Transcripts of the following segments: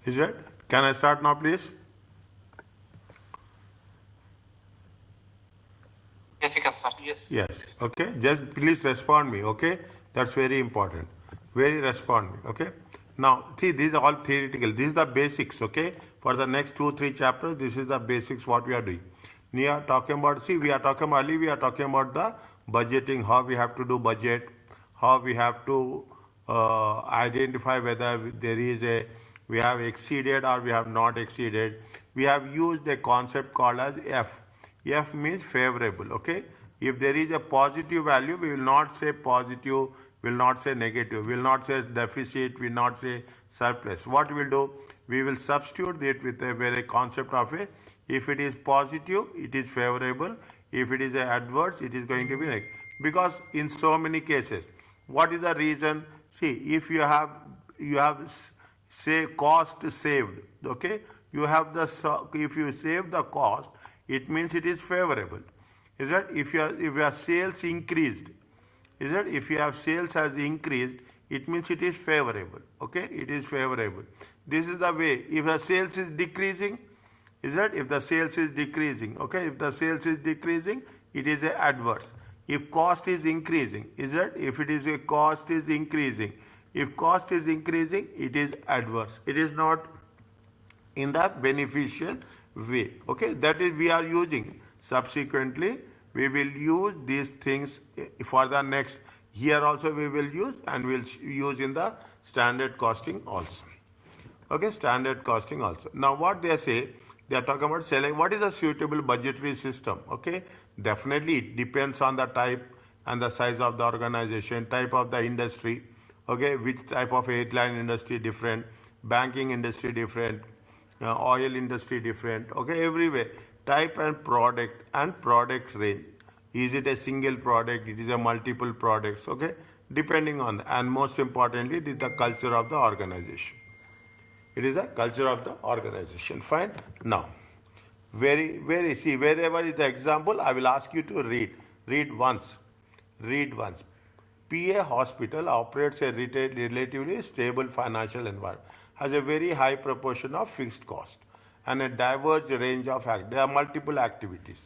Is it? Can I start now, please? Yes, you can start. Yes. Yes. Okay. Just please respond me. Okay. That's very important. Very respond me. Okay. Now, see, these are all theoretical. This is the basics. Okay. For the next 2, 3 chapters, this is the basics what we are doing. We are talking about. See, we are talking about. We are talking about the budgeting. How we have to do budget. How we have to identify whether there is a we have exceeded or we have not exceeded. We have used a concept called as F. F means favorable. Okay. If there is a positive value, we will not say positive, will not say negative, will not say deficit, will not say surplus. What we will do? We will substitute it with a very concept of a, if it is positive, it is favorable. If it is adverse, it is going to be negative. Because in so many cases, what is the reason? See, if you have say cost saved, okay, you have the, if you save the cost, it means it is favorable. Is that if your sales increased, is that if you have sales has increased, it means it is favorable. Okay, it is favorable. This is the way. If the sales is decreasing, is that if the sales is decreasing, okay, if the sales is decreasing, it is a adverse. If cost is increasing, is that if it is a cost is increasing, if cost is increasing, it is adverse. It is not in the beneficial way. Okay, that is we are using. Subsequently, we will use these things for the next. Here also we will use, and we'll use in the standard costing also. Okay, standard costing also. Now what they say, they are talking about selling what is a suitable budgetary system. Okay, definitely it depends on the type and the size of the organization, type of the industry. Okay, which type of airline industry different, banking industry different, oil industry different. Okay, everywhere type and product range. Is it a single product? It is a multiple products. Okay, depending on and most importantly, it is the culture of the organization. It is the culture of the organization. Fine. Now, see, wherever is the example, I will ask you to read. Read once. Read once. PA Hospital operates a relatively stable financial environment, has a very high proportion of fixed cost, and a diverse range of there are multiple activities.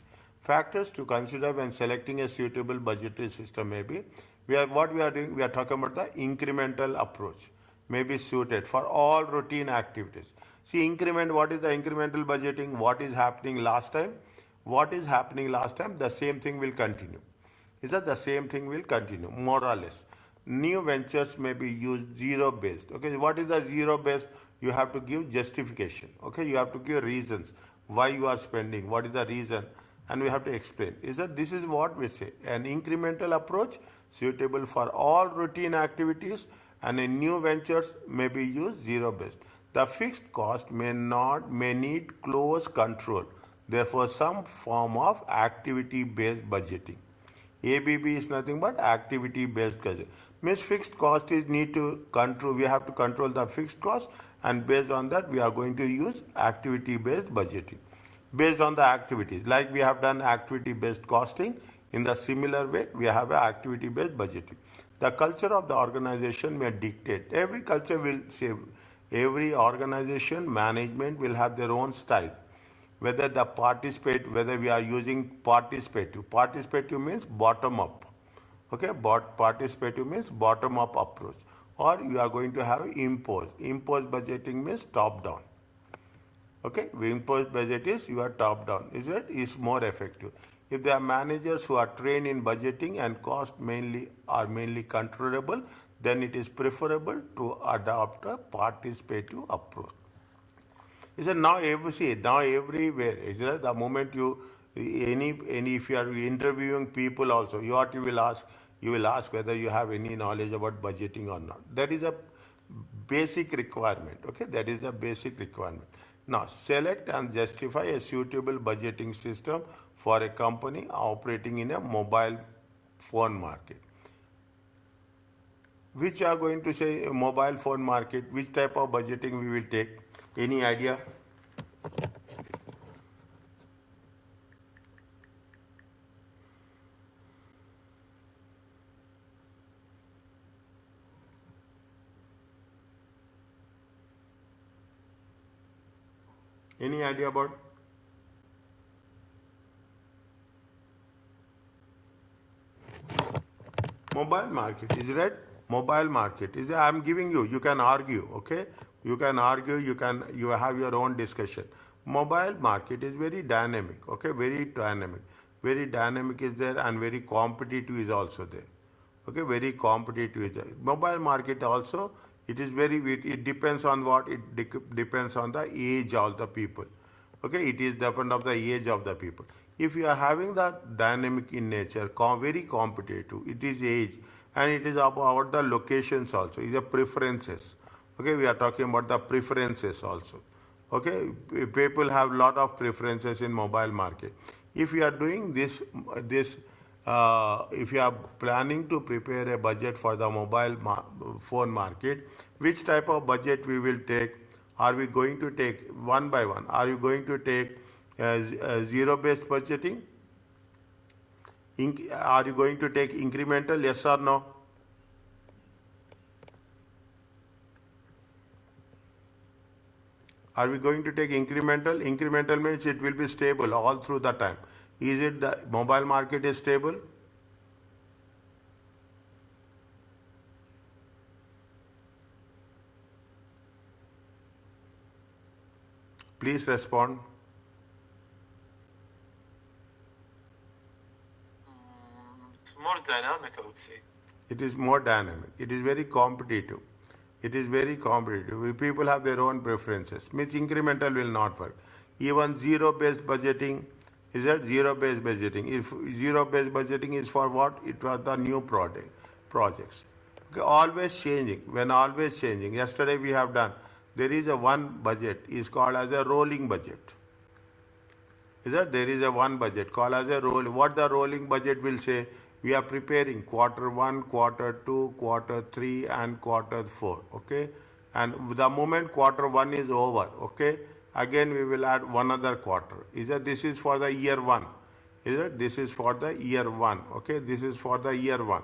Factors to consider when selecting a suitable budgetary system may be, what we are doing, we are talking about the incremental approach may be suited for all routine activities. See, increment, what is the incremental budgeting? What is happening last time? What is happening last time? The same thing will continue. Is that the same thing will continue, more or less. New ventures may be used zero based. Okay, what is the zero based? You have to give justification. Okay, you have to give reasons why you are spending, what is the reason, and we have to explain. Is that this is what we say, an incremental approach suitable for all routine activities, and in new ventures may be used zero based. The fixed cost may need close control. Therefore, some form of activity based budgeting. ABB is nothing but activity based budget. Means fixed cost is need to control. We have to control the fixed cost, and based on that, we are going to use activity based budgeting. Based on the activities, like we have done activity based costing, in the similar way, we have a activity based budgeting. The culture of the organization may dictate. Every culture will say, every organization management will have their own style. Whether whether we are using participative means bottom up. Okay, but participative means bottom up approach. Or you are going to have imposed budgeting means top down. Okay, imposed budget is your top down. Is more effective. If there are managers who are trained in budgeting and cost mainly controllable, then it is preferable to adopt a participative approach. Is that now everywhere? Is that the moment you any if you are interviewing people also, you will ask whether you have any knowledge about budgeting or not. That is a basic requirement. Okay, that is a basic requirement. Now select and justify a suitable budgeting system for a company operating in a mobile phone market. Which are going to say a mobile phone market? Which type of budgeting we will take? Any idea? Any idea about? Mobile market is right. Mobile market is. I'm giving you. You can argue. Okay. You can argue. You have your own discussion. Mobile market is very dynamic. Okay. Very dynamic. Very dynamic is there and very competitive is also there. Okay. Very competitive is there. Mobile market also. It is very. It depends on what. Depends on the age of the people. Okay, it is depend of the age of the people. If you are having that dynamic in nature, very competitive, it is age, and it is about the locations also. It is the preferences. Okay, we are talking about the preferences also. Okay, people have lot of preferences in mobile market. If you are doing if you are planning to prepare a budget for the phone market, which type of budget we will take? Are we going to take one by one? Are you going to take zero-based budgeting? Are you going to take incremental? Yes or no? Are we going to take incremental? Incremental means it will be stable all through the time. Is it the mobile market is stable? Please respond. It's more dynamic, I would say. It is more dynamic. It is very competitive. It is very competitive. People have their own preferences. Means incremental will not work. Even zero-based budgeting is that zero-based budgeting. If zero-based budgeting is for what? It was the new projects. Okay, always changing. When always changing. Yesterday we have done. There is a one budget is called as a rolling budget. Is that there is a one budget called as a roll. What the rolling budget will say? We are preparing quarter 1, quarter 2, quarter 3 and quarter 4. Okay. And the moment quarter 1 is over, okay, again we will add one other quarter. Is that this is for the year 1? Is that this is for the year 1? Okay. This is for the year 1.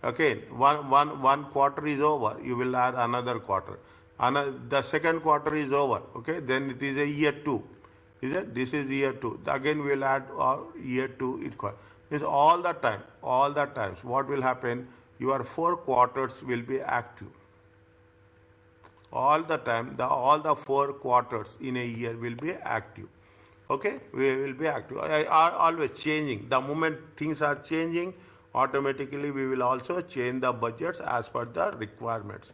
Okay. One quarter is over. You will add another quarter. The second quarter is over. Okay. Then it is a year 2. Is it? This is year 2. Again we will add year 2 is called. Means all the times, what will happen? Your 4 quarters will be active. All the time, all the 4 quarters in a year will be active. Okay, we will be active. Are always changing. The moment things are changing, automatically we will also change the budgets as per the requirements.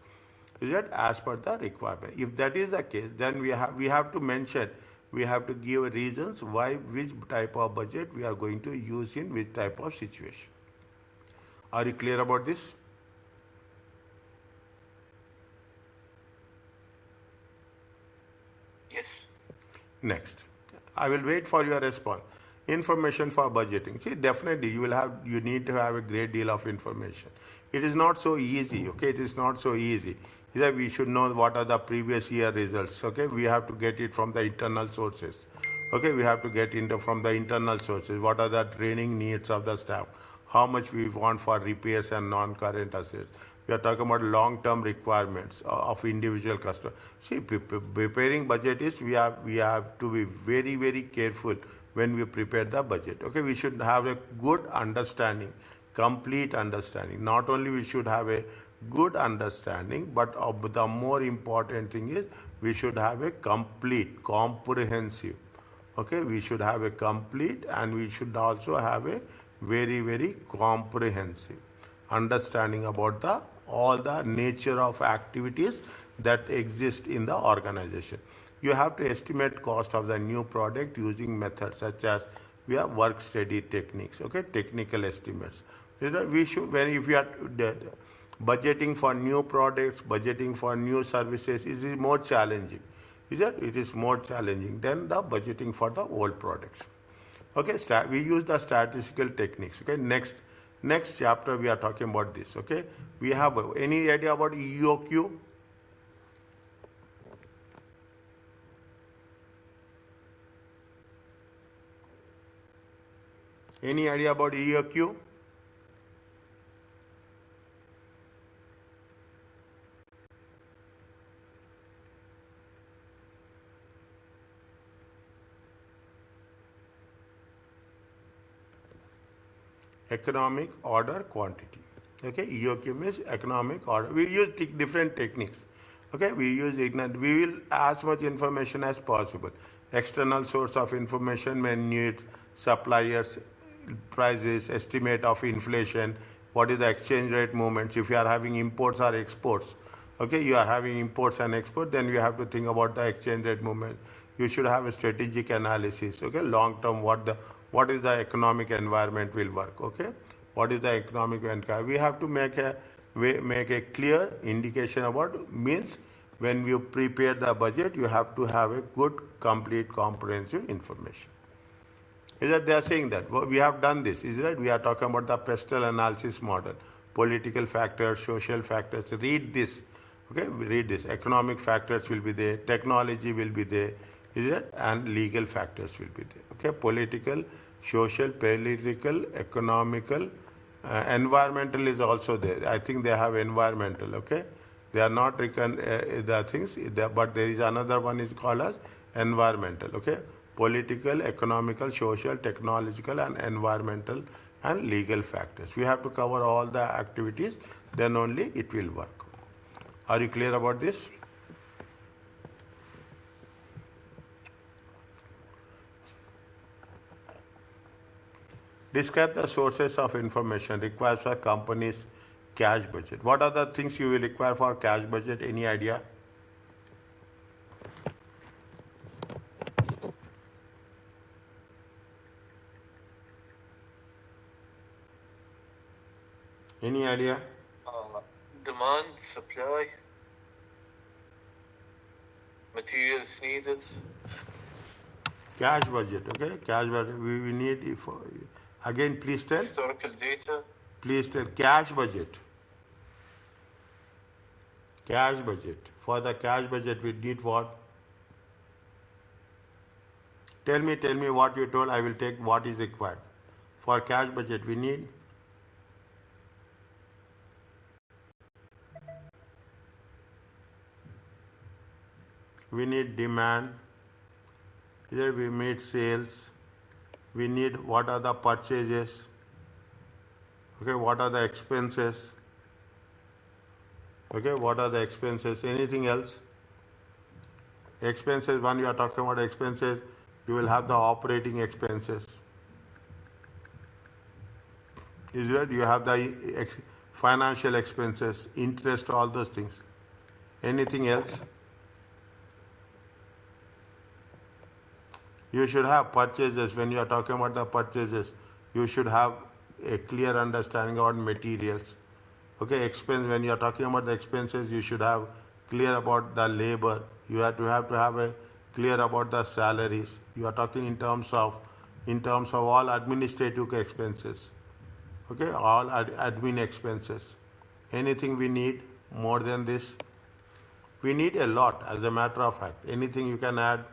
Is it? As per the requirement. If that is the case, then we have to mention. We have to give reasons why which type of budget we are going to use in which type of situation. Are you clear about this? Yes. Next, I will wait for your response. Information for budgeting. See, definitely you need to have a great deal of information. It is not so easy. Okay, it is not so easy. That we should know what are the previous year results. Okay, we have to get it from the internal sources. Okay, we have to get into from the internal sources. What are the training needs of the staff? How much we want for repairs and non-current assets? We are talking about long-term requirements of individual customer. See, preparing budget is we have to be very, very careful when we prepare the budget. Okay, we should have a good understanding, complete understanding. Not only we should have a good understanding, but the more important thing is we should have a complete, comprehensive. Okay, we should have a complete and we should also have a very, very comprehensive understanding about all the nature of activities that exist in the organization. You have to estimate cost of the new product using methods such as we have work study techniques. Okay, technical estimates. We should if we are budgeting for new products, budgeting for new services is more challenging. Is that it is more challenging than the budgeting for the old products. Okay, we use the statistical techniques. Okay, next chapter we are talking about this. Okay, we have any idea about EOQ? Any idea about EOQ? economic order quantity. Okay, EOQ means economic order. We use different techniques. Okay, we will as much information as possible. External source of information may need suppliers, prices, estimate of inflation, what is the exchange rate movements, if you are having imports or exports. Okay, you are having imports and exports, then you have to think about the exchange rate movement. You should have a strategic analysis. Okay, long term, what is the economic environment will work. Okay, what is the economic environment? We have to make a clear indication about means when you prepare the budget, you have to have a good, complete, comprehensive information. Is that they are saying that we have done this? Is that we are talking about the pestle analysis model, political factors, social factors. Read this. Okay, read this. Economic factors will be there, technology will be there, is it? And legal factors will be there. Okay, political, social, political, economical, environmental is also there. I think they have environmental. Okay, they are not the things, but there is another one is called as environmental. Okay, political, economical, social, technological, and environmental and legal factors. We have to cover all the activities, then only it will work. Are you clear about this? Describe the sources of information required for company's cash budget. What are the things you will require for cash budget? Any idea? Any idea? Demand, supply, materials needed. Cash budget, okay? Cash budget. We need, again, please tell. Historical data. Please tell. Cash budget. Cash budget. For the cash budget, we need what? Tell me what you told. I will take what is required. For cash budget, we need. We need demand. Here we need sales. We need what are the purchases. Okay, what are the expenses? Okay, what are the expenses? Anything else? Expenses, when you are talking about expenses, you will have the operating expenses. Is it? You have the financial expenses, interest, all those things. Anything else? You should have purchases. When you are talking about the purchases, you should have a clear understanding about materials. Okay, expense. When you are talking about the expenses, you should have clear about the labor. You have to have a clear about the salaries. You are talking in terms of all administrative expenses. Okay, all admin expenses. Anything we need more than this? We need a lot, as a matter of fact. Anything you can add?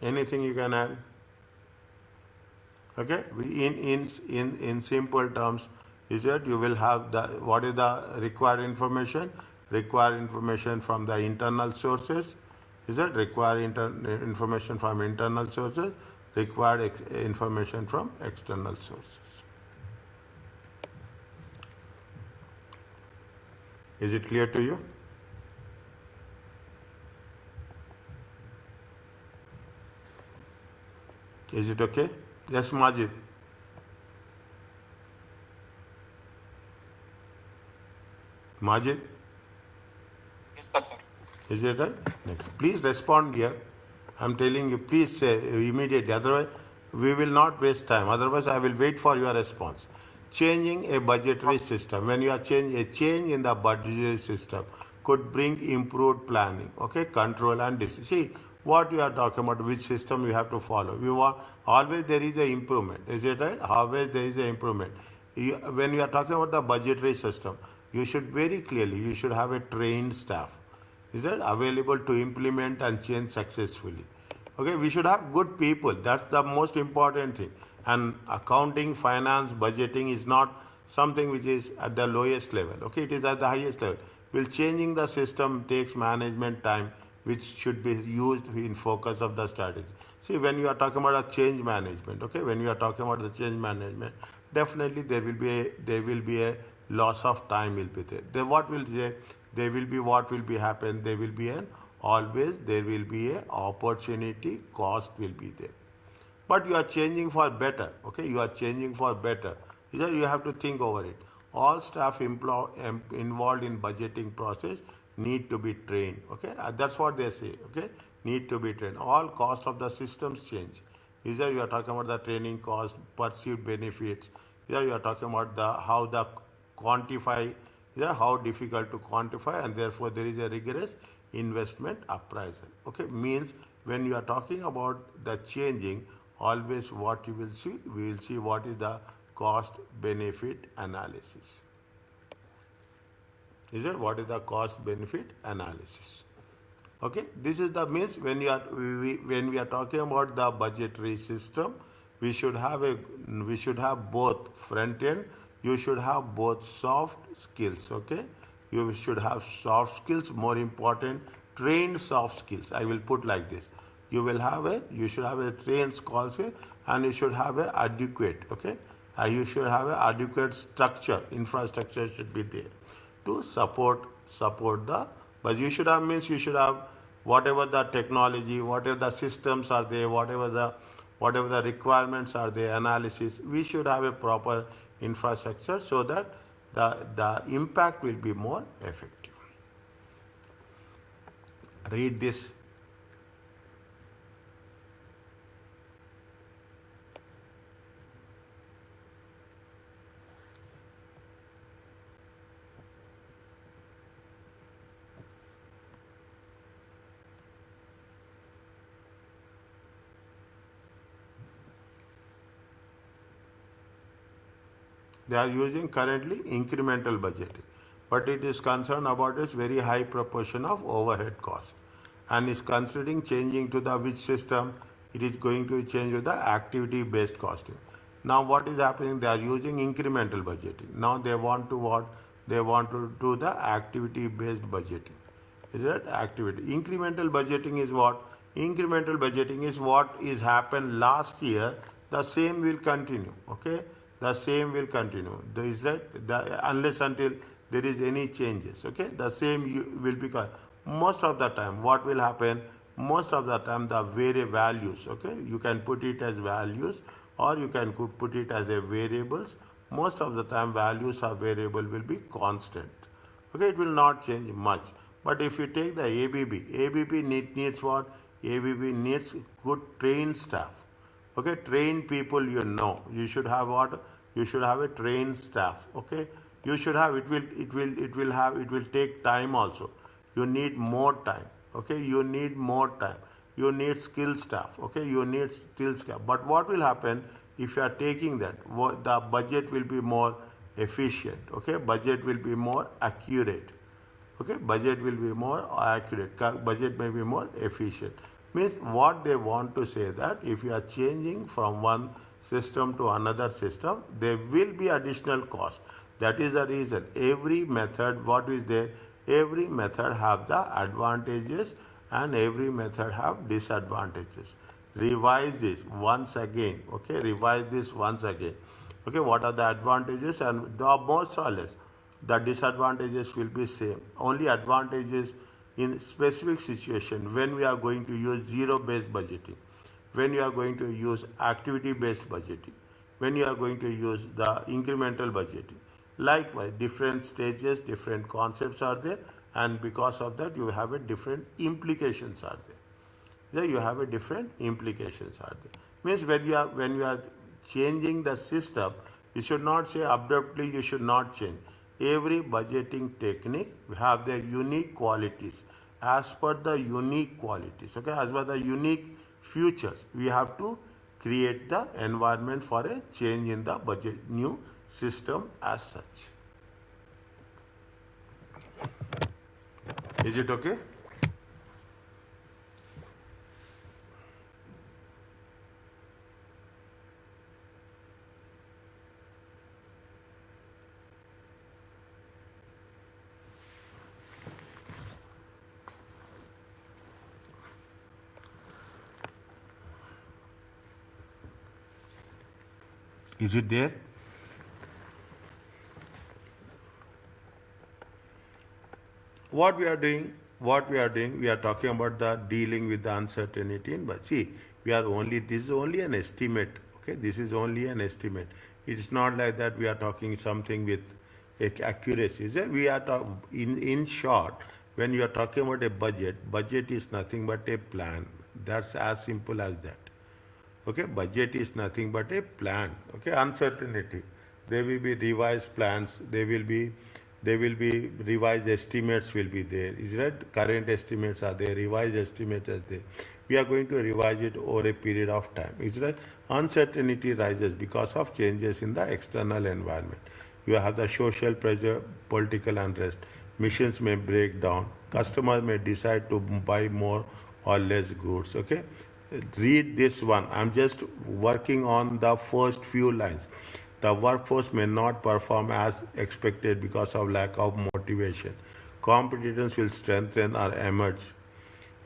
Anything you can add? Okay, in simple terms, is that you will have what is the required information? Required information from the internal sources. Is that required information from internal sources? Required information from external sources. Is it clear to you? Is it okay? Yes, Majid. Majid? Yes, doctor. Is it right? Next. Please respond here. I'm telling you, please say immediately. Otherwise, we will not waste time. Otherwise, I will wait for your response. Changing a budgetary system. When you are a change in the budgetary system could bring improved planning, okay, control and decision. See, what you are talking about, which system you have to follow. We want always there is a improvement. Is it right? Always there is a improvement. When you are talking about the budgetary system, you should very clearly, you should have a trained staff. Is that available to implement and change successfully? Okay, we should have good people. That's the most important thing. And accounting, finance, budgeting is not something which is at the lowest level. Okay, it is at the highest level. Will changing the system takes management time, which should be used in focus of the strategy. See, when you are talking about a change management, okay, when you are talking about the change management, definitely there will be a loss of time will be there. Then what will there will be what will be happen? There will be an always there will be a opportunity cost will be there, but you are changing for better. Okay, you are changing for better. You have to think over it. All staff involved in budgeting process need to be trained. Okay, that's what they say. Okay, need to be trained. All cost of the systems change. Either you are talking about the training cost, perceived benefits. Either you are talking about the how the quantify, either how difficult to quantify, and therefore there is a rigorous investment appraisal. Okay, means when you are talking about the changing, always what you will see, we will see what is the cost benefit analysis. Is it what is the cost benefit analysis? Okay, this is the means when when we are talking about the budgetary system, we should have both front end. You should have both soft skills. Okay, you should have soft skills. More important, trained soft skills. I will put like this. You should have a trained scholarship, and you should have a adequate. Okay, you should have a adequate structure. Infrastructure should be there to support the. But you should have means you should have whatever the technology, whatever the systems are there, whatever the requirements are there, analysis. We should have a proper infrastructure so that the impact will be more effective. Read this. They are using currently incremental budgeting, but it is concerned about its very high proportion of overhead cost, and is considering changing to the which system. It is going to change to the activity based costing. Now what is happening? They are using incremental budgeting. Now they want to what? They want to do the activity based budgeting. Is that activity? Incremental budgeting is what? Incremental budgeting is what is happened last year. The same will continue. Okay, the same will continue. There is unless until there is any changes. Okay, the same will be most of the time. What will happen? Most of the time the values. Okay, you can put it as values or you can put it as a variables. Most of the time values or variable will be constant. Okay, it will not change much. But if you take the ABB needs what? ABB needs good trained staff. Okay, trained people. You should have what? You should have a trained staff. Okay, you should have it will take time also. You need more time. Okay, you need more time. You need skilled staff. Okay, you need skilled staff. But what will happen if you are taking that? The budget will be more efficient. Okay, budget will be more accurate. Okay, budget will be more accurate. Budget may be more efficient. Means what they want to say that if you are changing from one system to another system, there will be additional cost. That is the reason. Every method, what is there? Every method have the advantages and every method have disadvantages. Revise this once again. Okay, revise this once again. Okay, what are the advantages and the most or less? The disadvantages will be same. Only advantages in specific situation when we are going to use zero-based budgeting, when you are going to use activity-based budgeting, when you are going to use the incremental budgeting. Likewise, different stages, different concepts are there, and because of that, you have a different implications are there. There you have a different implications are there. Means when you are changing the system, you should not say abruptly you should not change. Every budgeting technique have their unique qualities. As per the unique qualities, okay, as per the unique futures, we have to create the environment for a change in the budget new system as such. Is it okay? Is it there? What we are doing, we are talking about the dealing with the uncertainty. But see, this is only an estimate. Okay, this is only an estimate. It's not like that we are talking something with accuracy. We are in short, when you are talking about a budget is nothing but a plan. That's as simple as that. Okay, budget is nothing but a plan. Okay, uncertainty. There will be revised plans. There will be revised estimates will be there. Is that current estimates are there? Revised estimates are there. We are going to revise it over a period of time. Is that uncertainty rises because of changes in the external environment. You have the social pressure, political unrest. Missions may break down. Customers may decide to buy more or less goods. Okay, read this one. I'm just working on the first few lines. The workforce may not perform as expected because of lack of motivation. Competitors will strengthen or emerge.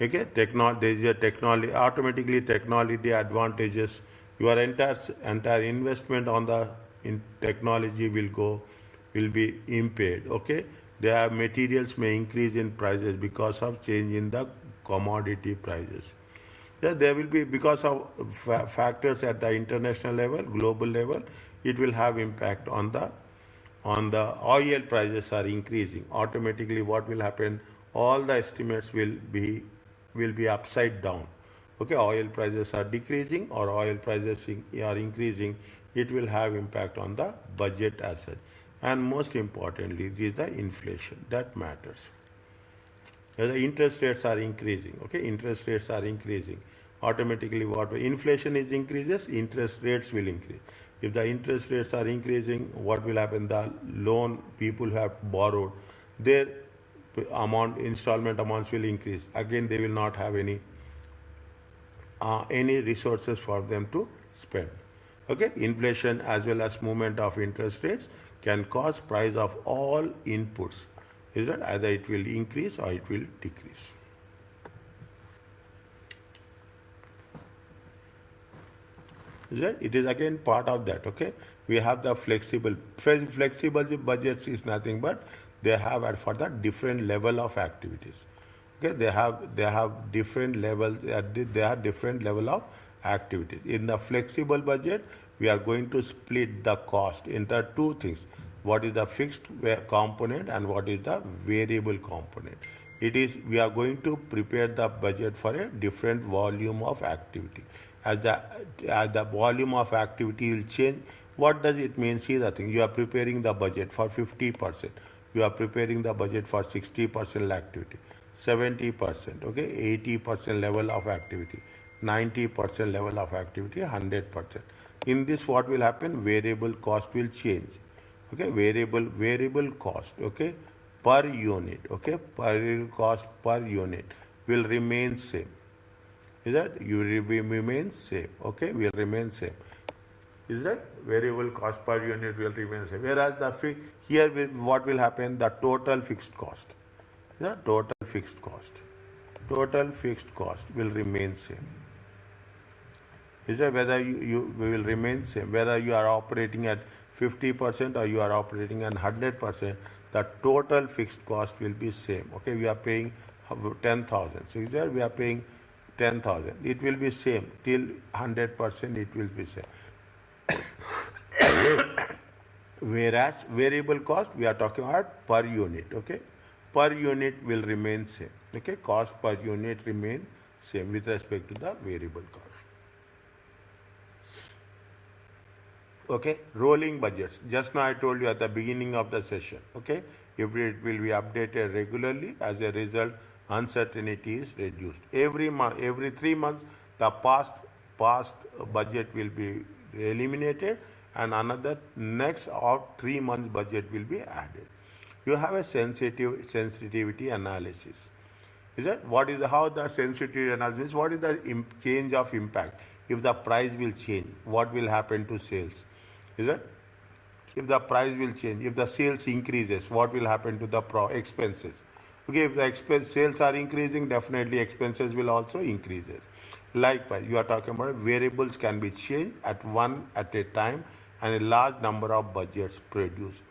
Okay, automatically technology advantages. Your entire investment on the in technology will be impaired. Okay, their materials may increase in prices because of change in the commodity prices. Yeah, there will be because of factors at the international level, global level. It will have impact on the oil prices are increasing. Automatically, what will happen? All the estimates will be upside down. Okay, oil prices are decreasing or oil prices are increasing. It will have impact on the budget as such. And most importantly, this is the inflation that matters. The interest rates are increasing. Okay, interest rates are increasing. Automatically, what inflation is increases, interest rates will increase. If the interest rates are increasing, what will happen? The loan people who have borrowed, their installment amounts will increase. Again, they will not have any resources for them to spend. Okay, inflation as well as movement of interest rates can cause price of all inputs. Is that either it will increase or it will decrease. Is that it is again part of that. Okay, we have the flexible budgets is nothing but they have for the different level of activities. Okay, they have different levels. They have different level of activities. In the flexible budget, we are going to split the cost into two things. What is the fixed component and what is the variable component? We are going to prepare the budget for a different volume of activity. As the volume of activity will change, what does it mean? See the thing. You are preparing the budget for 50%. You are preparing the budget for 60% activity, 70%, okay, 80% level of activity, 90% level of activity, 100%. In this, what will happen? Variable cost will change. Okay, variable cost, okay, per unit, okay, variable cost per unit will remain same. Is that you remain same? Okay, will remain same. Is that variable cost per unit will remain same? Whereas here what will happen? The total fixed cost. The total fixed cost will remain same. Is that whether you will remain same? Whether you are operating at 50% or you are operating at 100%, the total fixed cost will be same. Okay, we are paying 10,000. So is that we are paying 10,000. It will be same till 100%. It will be same. Whereas variable cost we are talking about per unit. Okay, per unit will remain same. Okay, cost per unit remain same with respect to the variable cost. Okay, rolling budgets. Just now I told you at the beginning of the session. Okay, if it will be updated regularly, as a result, uncertainty is reduced. Every 3 months, the past budget will be eliminated, and another next 3 months budget will be added. You have a sensitivity analysis. Is that how the sensitivity analysis? What is the change of impact? If the price will change, what will happen to sales? Is that if the price will change, if the sales increases, what will happen to the expenses? Okay, if the sales are increasing, definitely expenses will also increase. Likewise, you are talking about variables can be changed at a time. and a large number of budgets produced.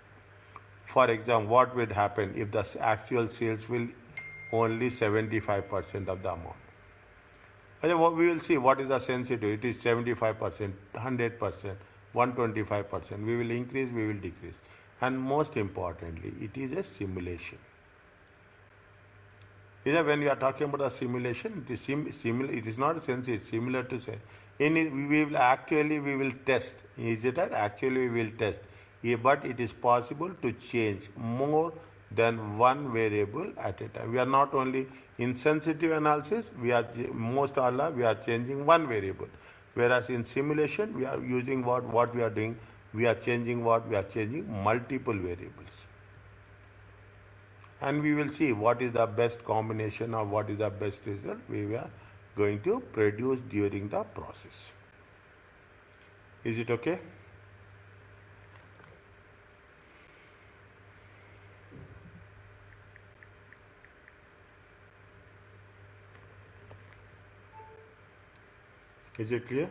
For example, what would happen if the actual sales will only 75% of the amount? We will see what is the sensitivity. It is 75%, 100%, 125%. We will increase, we will decrease. And most importantly, it is a simulation. When you are talking about the simulation, it is similar. It is not a sense. It's similar to say. We will test. Is it that actually we will test? Yeah, but it is possible to change more than one variable at a time. We are not only in sensitive analysis. We are changing one variable, whereas in simulation we are using what we are doing. We are changing multiple variables. And we will see what is the best combination or what is the best result we are going to produce during the process. Is it okay? Is it clear?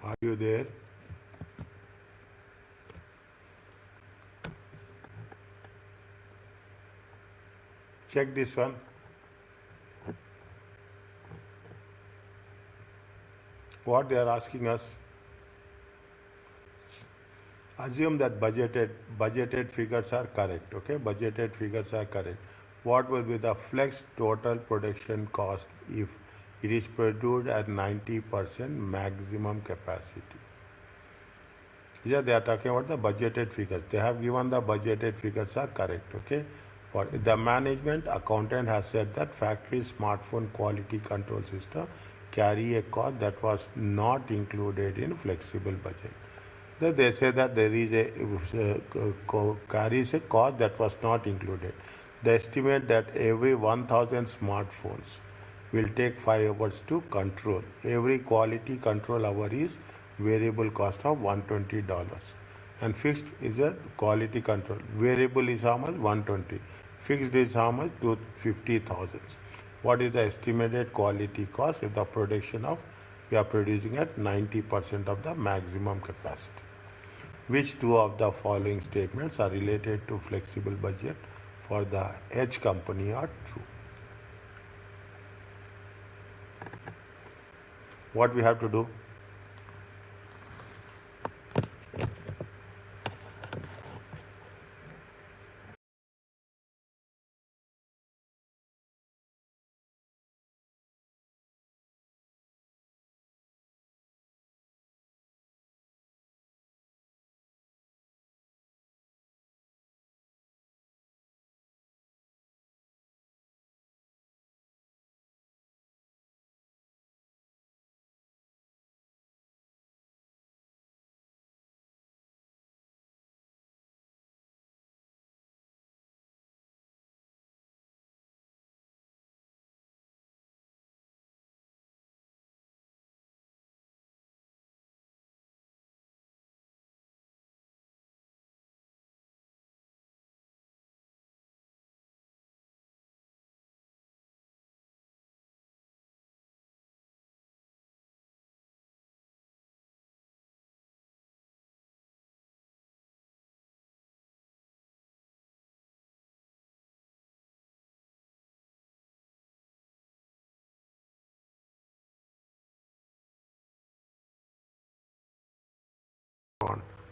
Are you there? Check this one. What they are asking us, assume that budgeted figures are correct. Okay, budgeted figures are correct. What will be the flex total production cost if it is produced at 90% maximum capacity? Yeah, they are talking about the budgeted figures. They have given the budgeted figures are correct. Okay, but the management accountant has said that factory smartphone quality control system carry a cost that was not included in flexible budget. They say that there is carries a cost that was not included. They estimate that every 1,000 smartphones will take 5 hours to control. Every quality control hour is variable cost of $120, and fixed is a quality control. Variable is how much? 120. Fixed is how much? 250,000. What is the estimated quality cost if the we are producing at 90% of the maximum capacity? Which two of the following statements are related to flexible budget for the H company are true? What we have to do?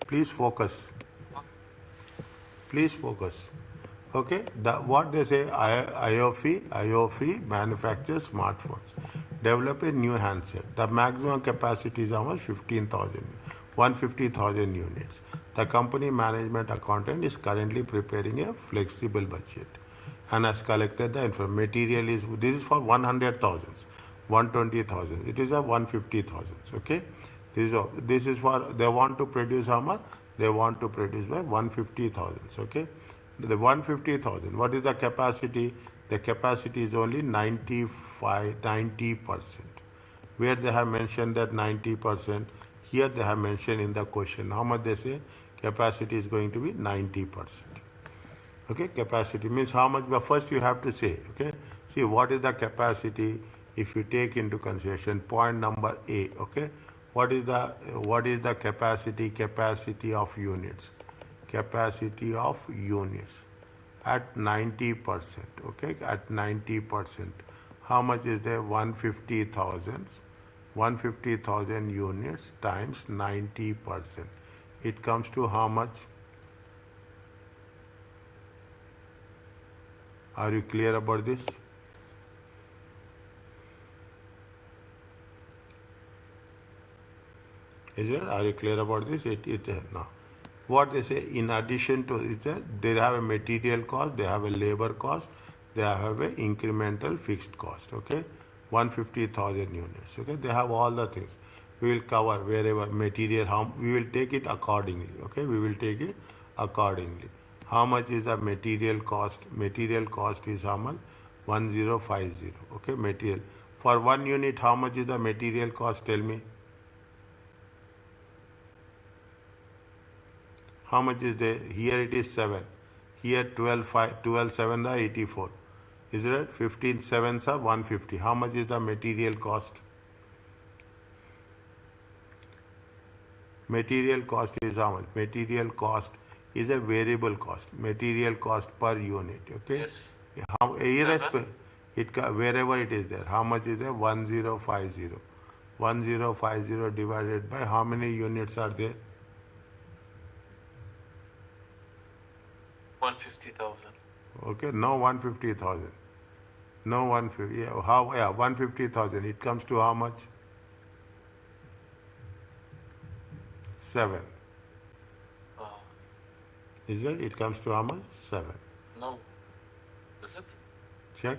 Please focus. Please focus. Okay, what they say, IOFI manufactures smartphones. Develop a new handset. The maximum capacity is almost 150,000 units. The company management accountant is currently preparing a flexible budget and has collected the information. Material this is for 100,000, 120,000. It is a 150,000. Okay, this is for they want to produce how much? They want to produce by 150,000. Okay, the 150,000. What is the capacity? The capacity is only 90%. where they have mentioned that 90%. Here they have mentioned in the question. How much they say? Capacity is going to be 90%. Okay, capacity means how much, but first you have to say, okay, see what is the capacity if you take into consideration point number A, okay, what is the capacity of units, at 90%, okay, at 90%, how much is there? 150,000 units times 90%, it comes to how much? Are you clear about this? Is it? Are you clear about this? Now, what they say in addition to it, they have a material cost, they have a labor cost, they have a incremental fixed cost. Okay, 150,000 units. Okay, they have all the things. We will cover wherever material. How we will take it accordingly. Okay, we will take it accordingly. How much is the material cost? Material cost is how much? 1050. Okay, material. For 1 unit, how much is the material cost? Tell me. How much is there? Here it is 7. Here 12 7 are 84. Is it right? 15 7s are 150. How much is the material cost? Material cost is how much? Material cost is a variable cost. Material cost per unit. Okay. Yes. How wherever it is there. How much is there? 1050. 1050 divided by how many units are there? 150,000. Okay, no 150,000. No 150. Yeah, how? Yeah, 150,000. It comes to how much? 7. Is it? It comes to how much? 7. No. Is it? Check.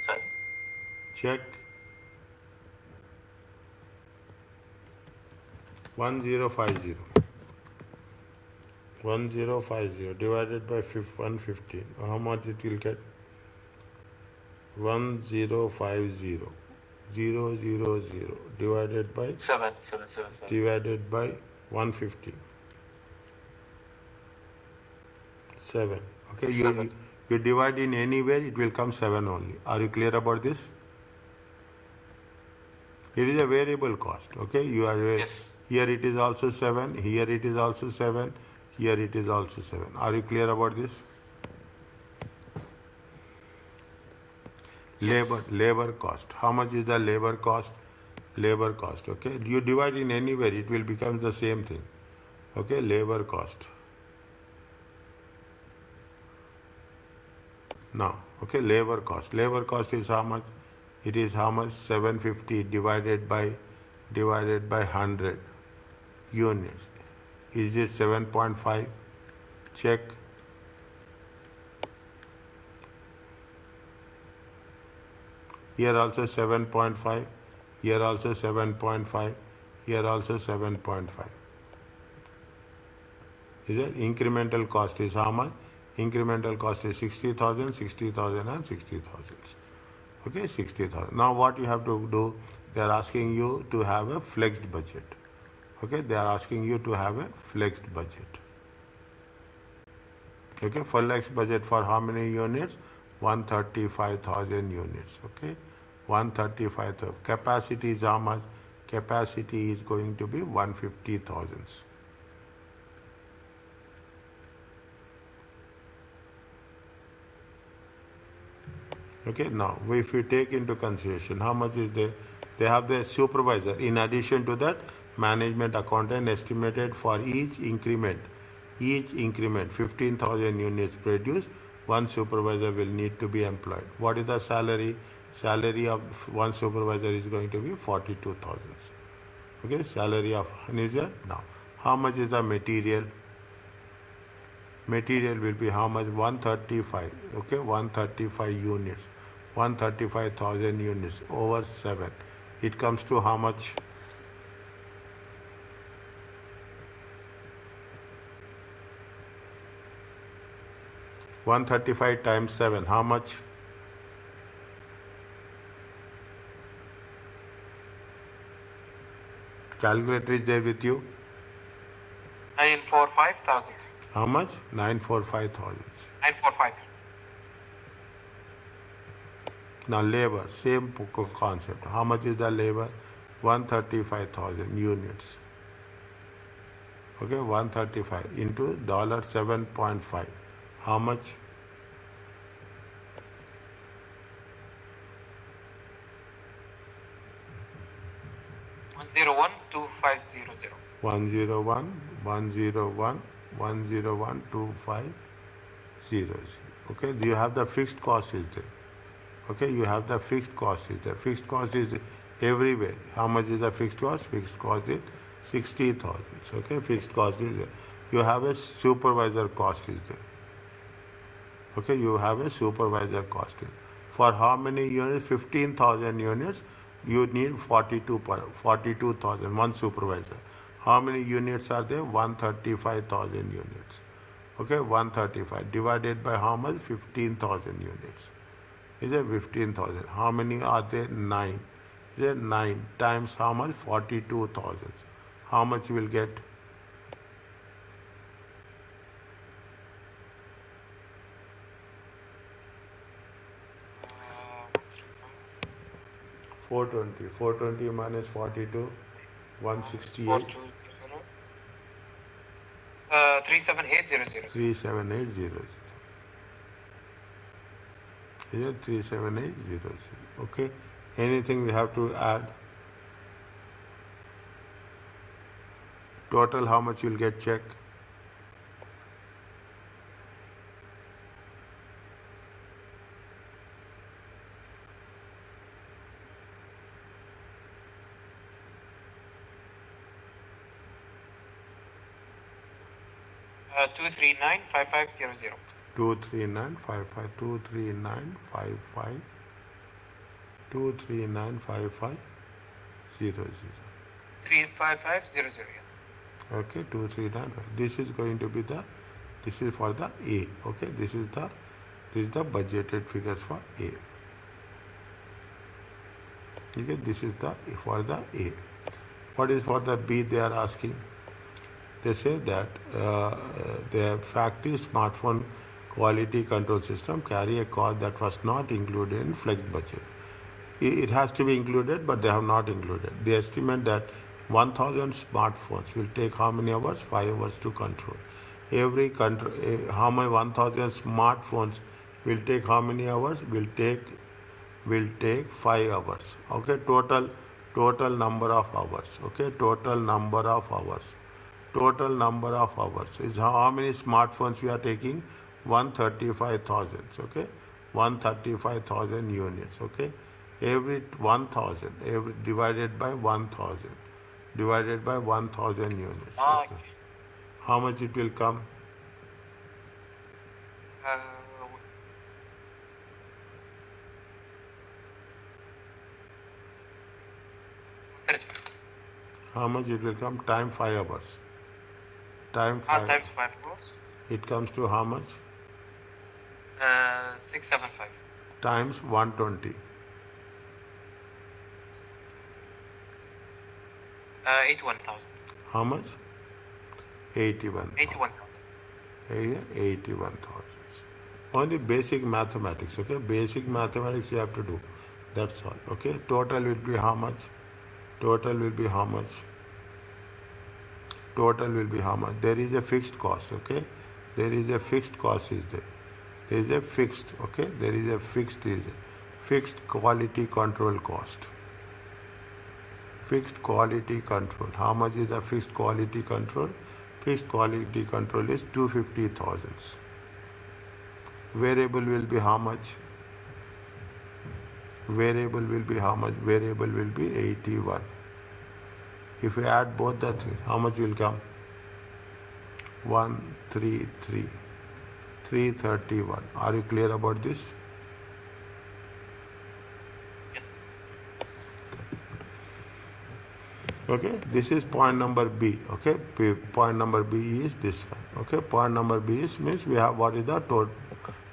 Sorry. Check. 1050. 1050 divided by 150. How much it will get? 1050. 000 divided by 7. divided by 150. 7. Okay, you divide in anywhere, it will come 7 only. Are you clear about this? It is a variable cost. Okay, you are Yes. Here it is also 7. Here it is also 7. Here it is also 7. Are you clear about this? Yes. Labor cost. How much is the labor cost? Labor cost. Okay, you divide in anywhere, it will become the same thing. Okay, labor cost. Now, okay, labor cost. Labor cost is how much? It is how much? 750 divided by 100 units. Is it 7.5? Check. Here also 7.5. Here also 7.5. Here also 7.5. Is it? Incremental cost is how much? Incremental cost is 60,000, 60,000 and 60,000. Okay, 60,000. Now what you have to do, they are asking you to have a flexed budget. Okay, they are asking you to have a flexed budget. Okay, flexed budget for how many units? 135,000 units. Okay, 135,000. Capacity is how much? Capacity is going to be 150,000. Okay, now if you take into consideration how much is there, they have the supervisor. In addition to that, management accountant estimated for each increment 15,000 units produced, one supervisor will need to be employed. What is the salary? Salary of one supervisor is going to be 42,000. Okay, salary of manager. Now, how much is the material? Material will be how much? 135. Okay, 135 units. 135,000 units over 7. It comes to how much? 135 times 7, how much? Calculator is there with you? 945,000. How much? 945,000. 945. Now labor, same concept. How much is the labor? 135,000 units. Okay, 135 into $7.5. How much? 1012500. 101,101,101,250. Okay, you have the fixed cost is there. Okay, you have the fixed cost is there. Fixed cost is everywhere. How much is the fixed cost? Fixed cost is 60,000. Okay, fixed cost is there. You have a supervisor cost is there. Okay, you have a supervisor cost. For how many units? 15,000 units. You need 42,000, one supervisor. How many units are there? 135,000 units. Okay, 135 divided by how much? 15,000 units. Is it 15,000? How many are there? 9. Is it 9 times how much? 42,000. How much you will get? 420. 420 minus 42, 168. 420. 37800. 37800. Is it 37800? Okay. Anything we have to add? Total how much you'll get check? Uh, 2395500. 23955 23955 23955 00. 35500. Okay, 239. This is going to be the, this is for the A. Okay, this is the budgeted figures for A. Okay, this is the for the A. What is for the B they are asking? They say that the factory smartphone quality control system carry a cost that was not included in flex budget. It has to be included, but they have not included. They estimate that 1,000 smartphones will take how many hours? 5 hours to control. Every control, how many 1,000 smartphones will take how many hours? Will take 5 hours. Okay, total number of hours. Okay, total number of hours. Total number of hours is how many smartphones we are taking? 135,000. Okay, 135,000 units. Okay, every 1,000, every divided by 1,000, divided by 1,000 units. Okay. How much it will come? Uh, How much it will come? Time 5 hours. Time 5. times 5 hours. It comes to how much? 675. Times 120. 81,000. How much? 81. 81,000. 81,000. Only basic mathematics, okay? Basic mathematics you have to do. That's all, okay? Total will be how much? Total will be how much? Total will be how much? There is a fixed cost, okay? There is a fixed cost is there. There is a fixed, okay? There is a fixed quality control cost. Fixed quality control. How much is the fixed quality control? Fixed quality control is 250,000. Variable will be how much? Variable will be how much? Variable will be 81. If we add both the things, how much will come? 133. 331. Are you clear about this? Yes. Okay, this is point number B. Okay, point number B is this one. Okay, point number B is means we have what is the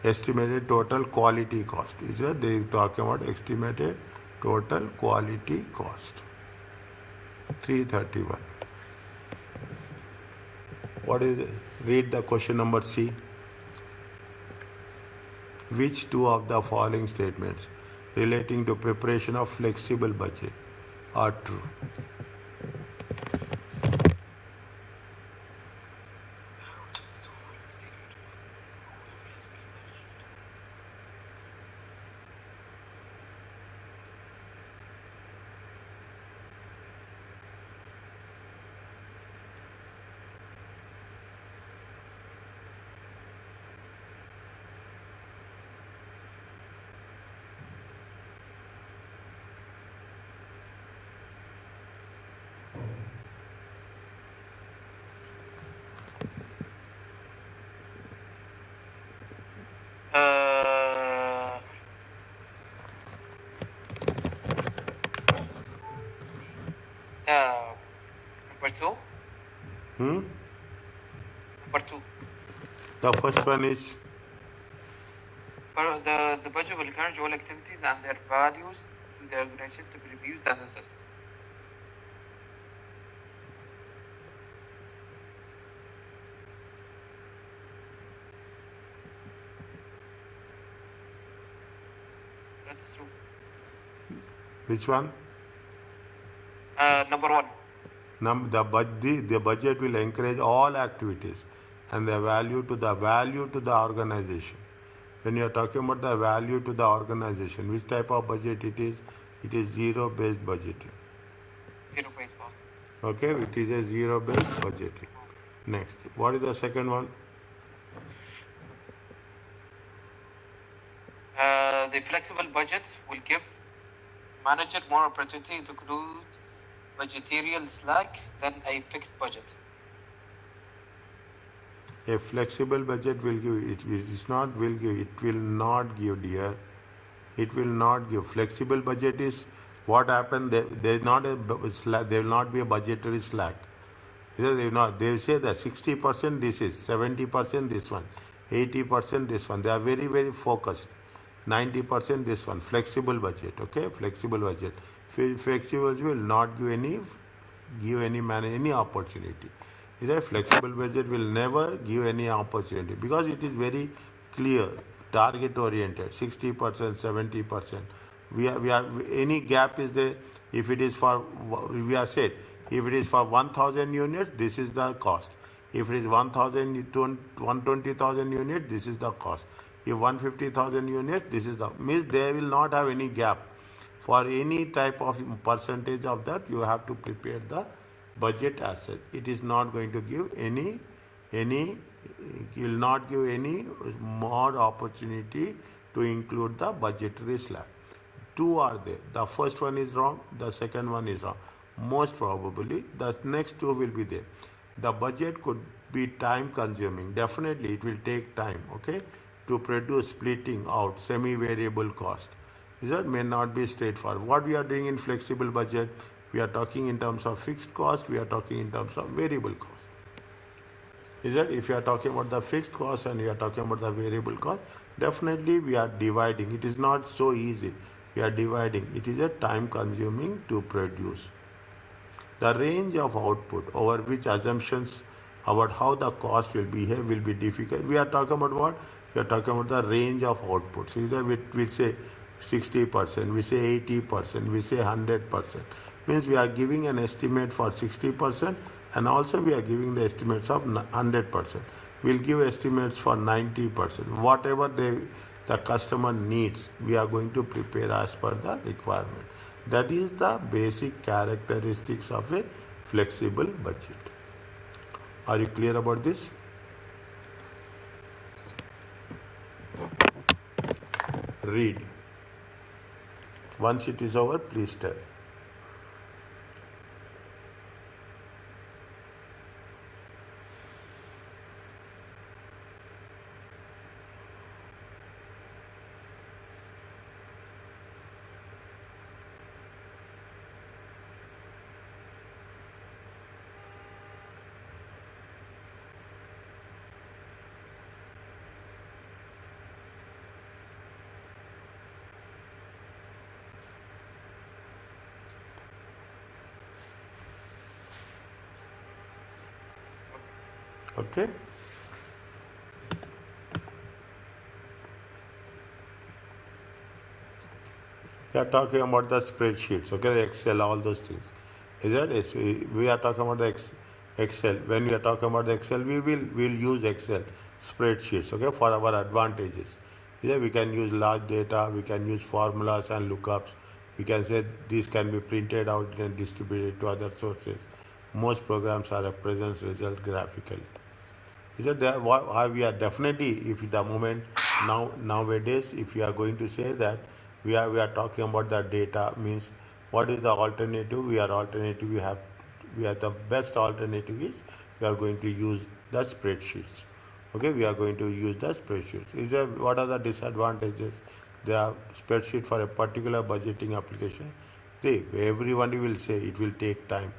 estimated total quality cost. Is that they talking about estimated total quality cost? 331. What is it? Read the question number C. Which two of the following statements relating to preparation of flexible budget are true? Uh, number two. Hmm? Number two. The first one is The budget will encourage all activities and their values in the organization to be reviewed and assessed. That's true. which one? Number one. The budget will encourage all activities and the value to the organization. When you are talking about the value to the organization, which type of budget it is? It is zero-based budgeting. Zero-based cost. Okay, it is a zero-based budgeting. Next, what is the second one? The flexible budget will give manager more opportunity to include budgetary slack than a fixed budget. A flexible budget will give it's not will give it will not give, dear. It will not give. Flexible budget is what happened. There is not a slack. There will not be a budgetary slack. They will not. They say that 60% this is, 70% this one, 80% this one. They are very very focused. 90% this one. Flexible budget. Okay, flexible budget. Flexible will not give any opportunity. Is that flexible budget will never give any opportunity because it is very clear, target oriented, 60%, 70%. We are any gap is there. If it is for, we are said, if it is for 1,000 units, this is the cost. If it is 120,000 units, this is the cost. If 150,000 units, this is the means they will not have any gap. For any type of percentage of that, you have to prepare the budget as such. It is not going to give any will not give any more opportunity to include the budgetary slack. Two are there. The first one is wrong, the second one is wrong. Most probably the next two will be there. The budget could be time consuming. Definitely it will take time, okay, to produce splitting out semi-variable cost. That may not be straightforward. What we are doing in flexible budget, we are talking in terms of fixed cost, we are talking in terms of variable cost. Is that if you are talking about the fixed cost and you are talking about the variable cost, definitely we are dividing. It is not so easy. We are dividing. It is a time consuming to produce. The range of output over which assumptions about how the cost will behave will be difficult. We are talking about what? We are talking about the range of outputs. Either we say 60%, we say 80%, we say 100%. Means we are giving an estimate for 60% and also we are giving the estimates of 100%. We'll give estimates for 90%. Whatever the customer needs, we are going to prepare as per the requirement. That is the basic characteristics of a flexible budget. Are you clear about this? Read. Once it is over, please tell. Okay. We are talking about the spreadsheets, okay, Excel, all those things. Is that yes, we are talking about the Excel. When we are talking about the Excel, we'll use Excel spreadsheets, okay, for our advantages. Yeah, we can use large data, we can use formulas and lookups. We can say these can be printed out and distributed to other sources. Most programs are a present result graphically. Is it there? We are definitely, if the moment nowadays, if you are going to say that we are talking about the data, means what is the alternative? We are the best alternative is we are going to use the spreadsheets. Okay, we are going to use the spreadsheets. Is there, what are the disadvantages? There are spreadsheet for a particular budgeting application. See, everybody will say it will take time.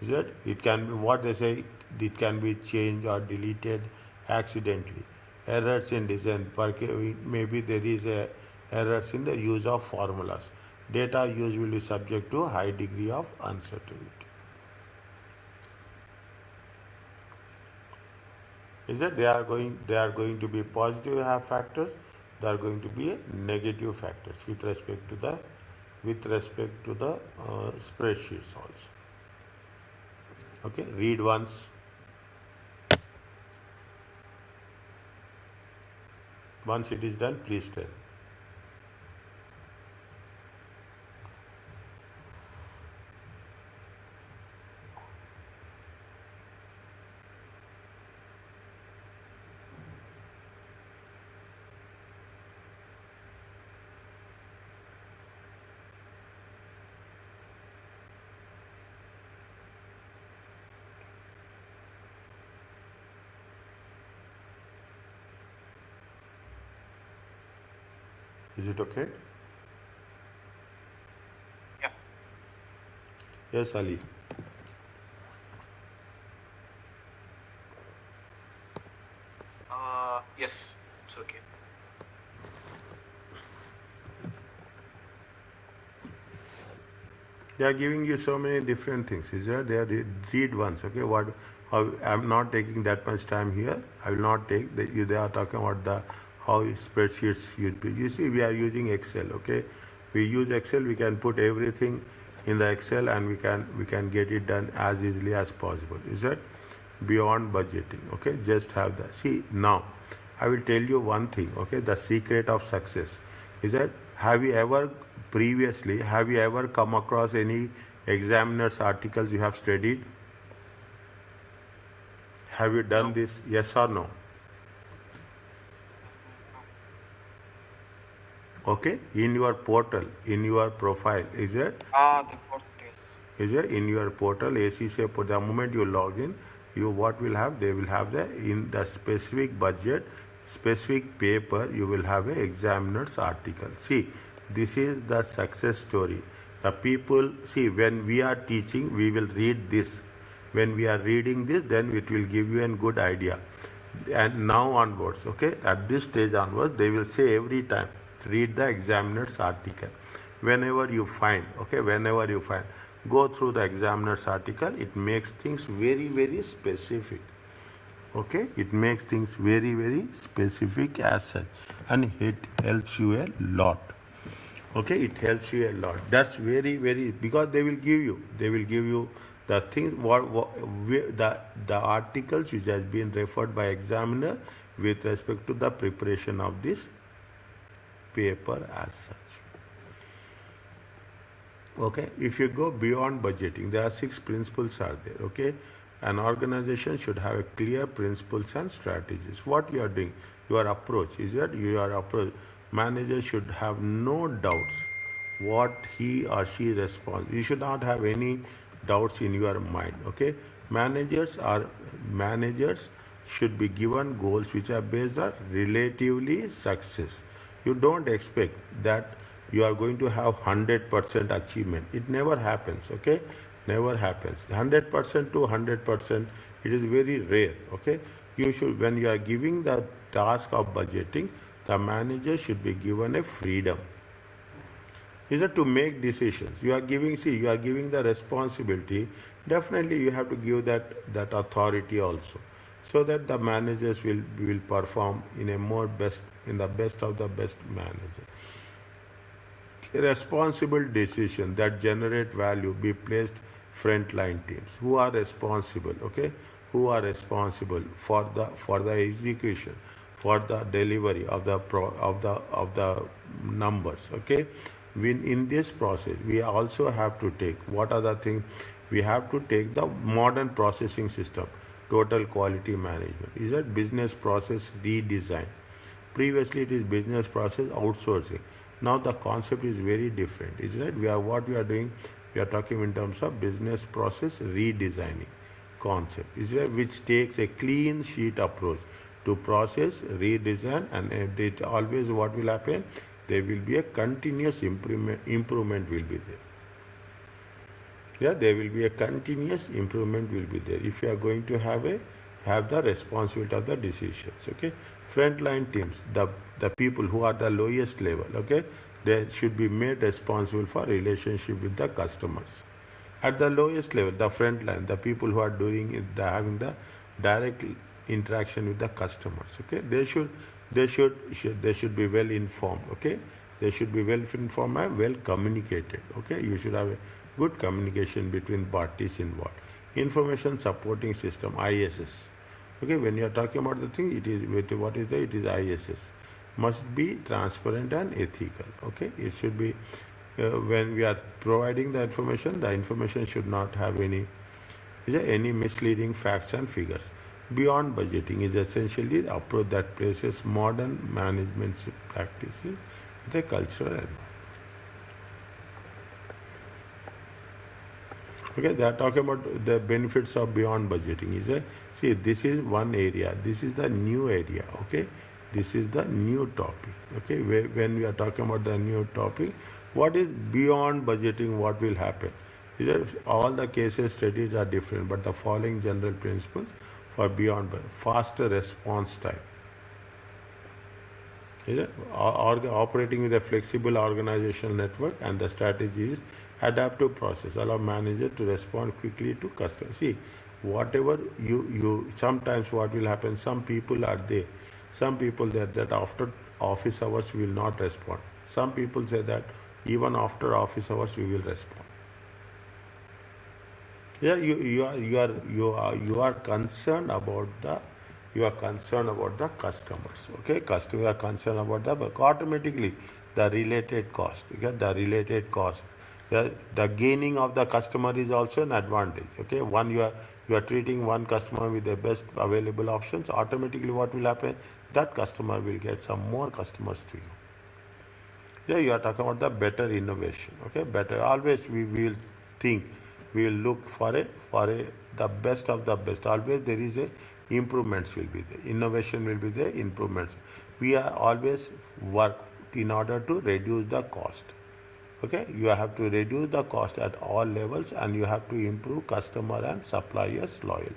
Is it? It can be what they say. It can be changed or deleted accidentally. Errors in design. Maybe there is a errors in the use of formulas. Data usually subject to high degree of uncertainty. Is that they are going to be positive factors, they are going to be negative factors with respect to the spreadsheets also. Okay, read once. Once it is done, please tell. Is it okay? Yeah. Yes, Ali. Yes, it's okay. They are giving you so many different things. Is there? They are read once. Okay, what? I'm not taking that much time here. I will not take. They are talking about the how spreadsheets use. You see, we are using Excel. Okay, we use Excel. We can put everything in the Excel, and we can get it done as easily as possible. Is that beyond budgeting? Okay, just have that. See now, I will tell you one thing. Okay, the secret of success is that have you ever come across any examiner's articles you have studied? Have you done No. this? Yes or no? Okay, in your portal, in your profile, is it? The fourth days. Is it in your portal ACCA? For the moment you log in, you what will have? They will have the in the specific budget, specific paper. You will have a examiner's article. See, this is the success story. The people see when we are teaching, we will read this. When we are reading this, then it will give you a good idea. And now onwards, okay, at this stage onwards, they will say every time read the examiner's article. Whenever you find, okay, whenever you find, go through the examiner's article. It makes things very, very specific. Okay, it makes things very, very specific as such, and it helps you a lot. Okay, it helps you a lot. That's very, very, because they will give you the things the articles which has been referred by examiner with respect to the preparation of this paper as such. Okay, if you go beyond budgeting, there are 6 principles are there. Okay, an organization should have a clear principles and strategies. What you are doing, your approach is that your approach. Manager should have no doubts what he or she responds. You should not have any doubts in your mind. Okay, managers should be given goals which are based on relatively success. You don't expect that you are going to have 100% achievement. It never happens. Okay, never happens. 100% to 100%, it is very rare. Okay, you should, when you are giving the task of budgeting, the manager should be given a freedom. Is it to make decisions? You are giving the responsibility. Definitely, you have to give that authority also. so that the managers will perform in the best of the best manager. Responsible decision that generate value be placed frontline teams who are responsible, okay, who are responsible for the execution, for the delivery of the numbers, okay. In this process we also have to take what are the things. We have to take the modern processing system, total quality management, is that business process redesign. Previously, it is business process outsourcing. Now the concept is very different. Is right? What we are doing. We are talking in terms of business process redesigning concept. Is right? Which takes a clean sheet approach to process redesign, and it always what will happen. There will be a continuous improvement will be there. Yeah, there will be a continuous improvement will be there if you are going to have the responsibility of the decisions, okay. Frontline teams, the people who are the lowest level, okay, they should be made responsible for relationship with the customers. At the lowest level, the frontline, the people who are doing it, having the direct interaction with the customers, okay, they should be well informed, okay. They should be well informed and well communicated, okay. You should have a good communication between parties involved. Information supporting system, ISS, okay. When you are talking about the thing, it is it is ISS, must be transparent and ethical, okay. It should be when we are providing the information should not have any misleading facts and figures. Beyond budgeting is essentially the approach that places modern management practices with a cultural element. Okay, they are talking about the benefits of beyond budgeting. See, this is one area. This is the new area. Okay, this is the new topic. Okay, when we are talking about the new topic, what is beyond budgeting? What will happen? All the cases studies are different, but the following general principles for beyond faster response time. Operating with a flexible organizational network, and the strategy is adaptive process allow manager to respond quickly to customers. See, whatever you sometimes what will happen, some people are there, some people that after office hours will not respond. Some people say that even after office hours we will respond. Yeah, you are concerned about the customers. Okay, customers are concerned about but automatically the related cost. Okay, the related cost. The gaining of the customer is also an advantage. Okay, you are treating one customer with the best available options. Automatically, what will happen? That customer will get some more customers to you. Yeah, you are talking about the better innovation. Okay, better. Always we will think, we will look for the best of the best. Always there is a improvements will be there, innovation will be there, improvements. We are always work in order to reduce the cost. Okay, you have to reduce the cost at all levels, and you have to improve customer and suppliers loyalty.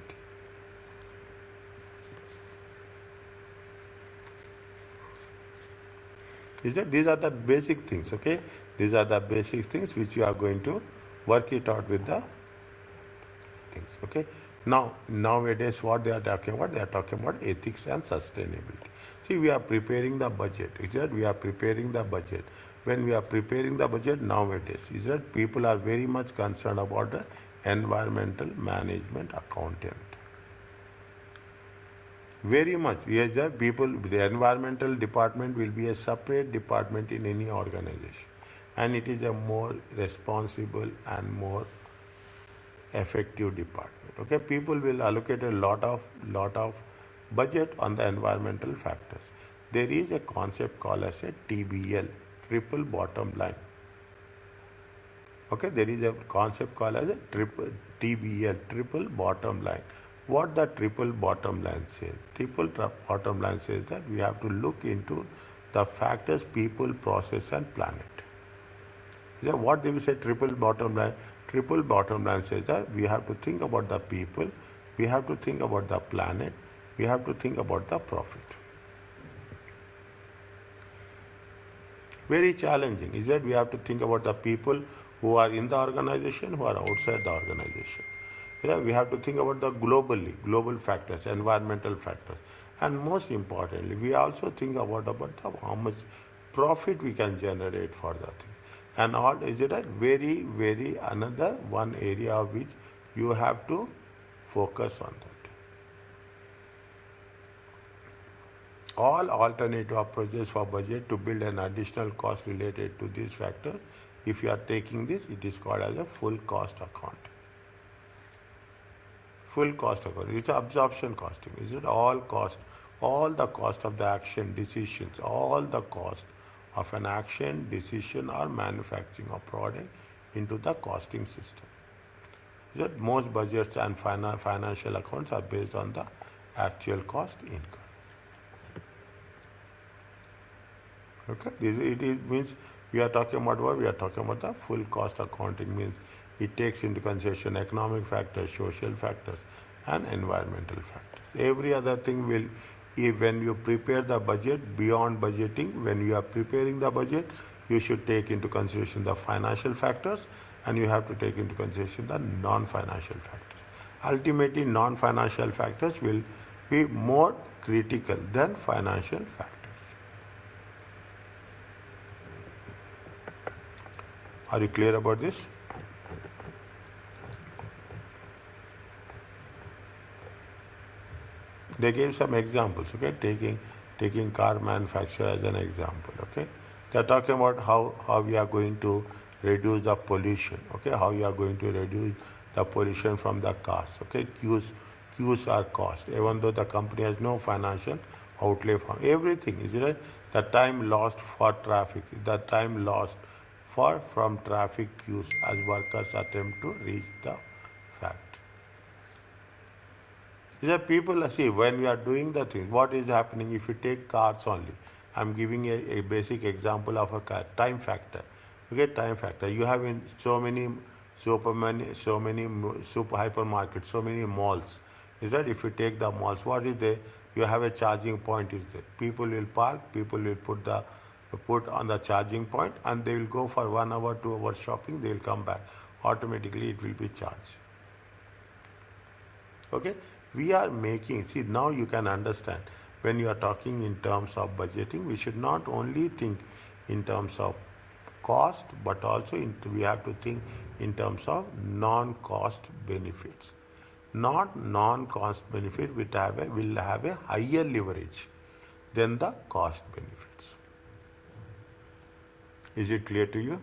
These are the basic things, okay? These are the basic things which you are going to work it out with the things, okay? Now, nowadays what they are talking about? They are talking about ethics and sustainability. See, we are preparing the budget, we are preparing the budget. When we are preparing the budget nowadays, people are very much concerned about the environmental management accountant. Very much. Yes, the environmental department will be a separate department in any organization, and it is a more responsible and more effective department. Okay, people will allocate a lot of budget on the environmental factors. There is a concept called as a TBL, triple bottom line. Okay, there is a concept called as a TBL, triple bottom line. What the triple bottom line says? Triple bottom line says that we have to look into the factors people, process and planet. What do we say triple bottom line? Triple bottom line says that we have to think about the people, we have to think about the planet, we have to think about the profit. Very challenging is that we have to think about the people who are in the organization, who are outside the organization. Yeah, we have to think about the global factors, environmental factors, and most importantly, we also think about the, how much profit we can generate for the thing, and all is it a very another one area of which you have to focus on that. All alternative approaches for budget to build an additional cost related to these factors. If you are taking this, it is called as a full cost account. Full cost account. It's absorption costing. Is it all cost? All the cost of the action, decisions, all the cost of an action, decision, or manufacturing of product into the costing system. Is that most budgets and financial accounts are based on the actual cost income. Okay, means we are talking about what? We are talking about the full cost accounting, means it takes into consideration economic factors, social factors, and environmental factors. Every other thing will, when you prepare the budget, beyond budgeting, when you are preparing the budget, you should take into consideration the financial factors, and you have to take into consideration the non-financial factors. Ultimately, non-financial factors will be more critical than financial factors. Are you clear about this? They gave some examples, okay, taking car manufacturer as an example, okay. They're talking about how we are going to reduce the pollution, okay, how you are going to reduce the pollution from the cars, okay. Queues are cost, even though the company has no financial outlay for everything, is it? The time lost for traffic, the time lost from traffic queues as workers attempt to reach the fact. These are people, see, when we are doing the things, what is happening if you take cars only? I'm giving a basic example of a car, time factor. Okay, time factor. You have in so many super hypermarkets, so many malls. Is that if you take the malls, what is there? You have a charging point is there. People will park, people will put on the charging point, and they will go for 1 hour, 2 hours shopping, they will come back. Automatically it will be charged. Okay? We are making, see, now you can understand, when you are talking in terms of budgeting, we should not only think in terms of cost, but also we have to think in terms of non-cost benefits. Not non-cost benefit will have a higher leverage than the cost benefits. Is it clear to you?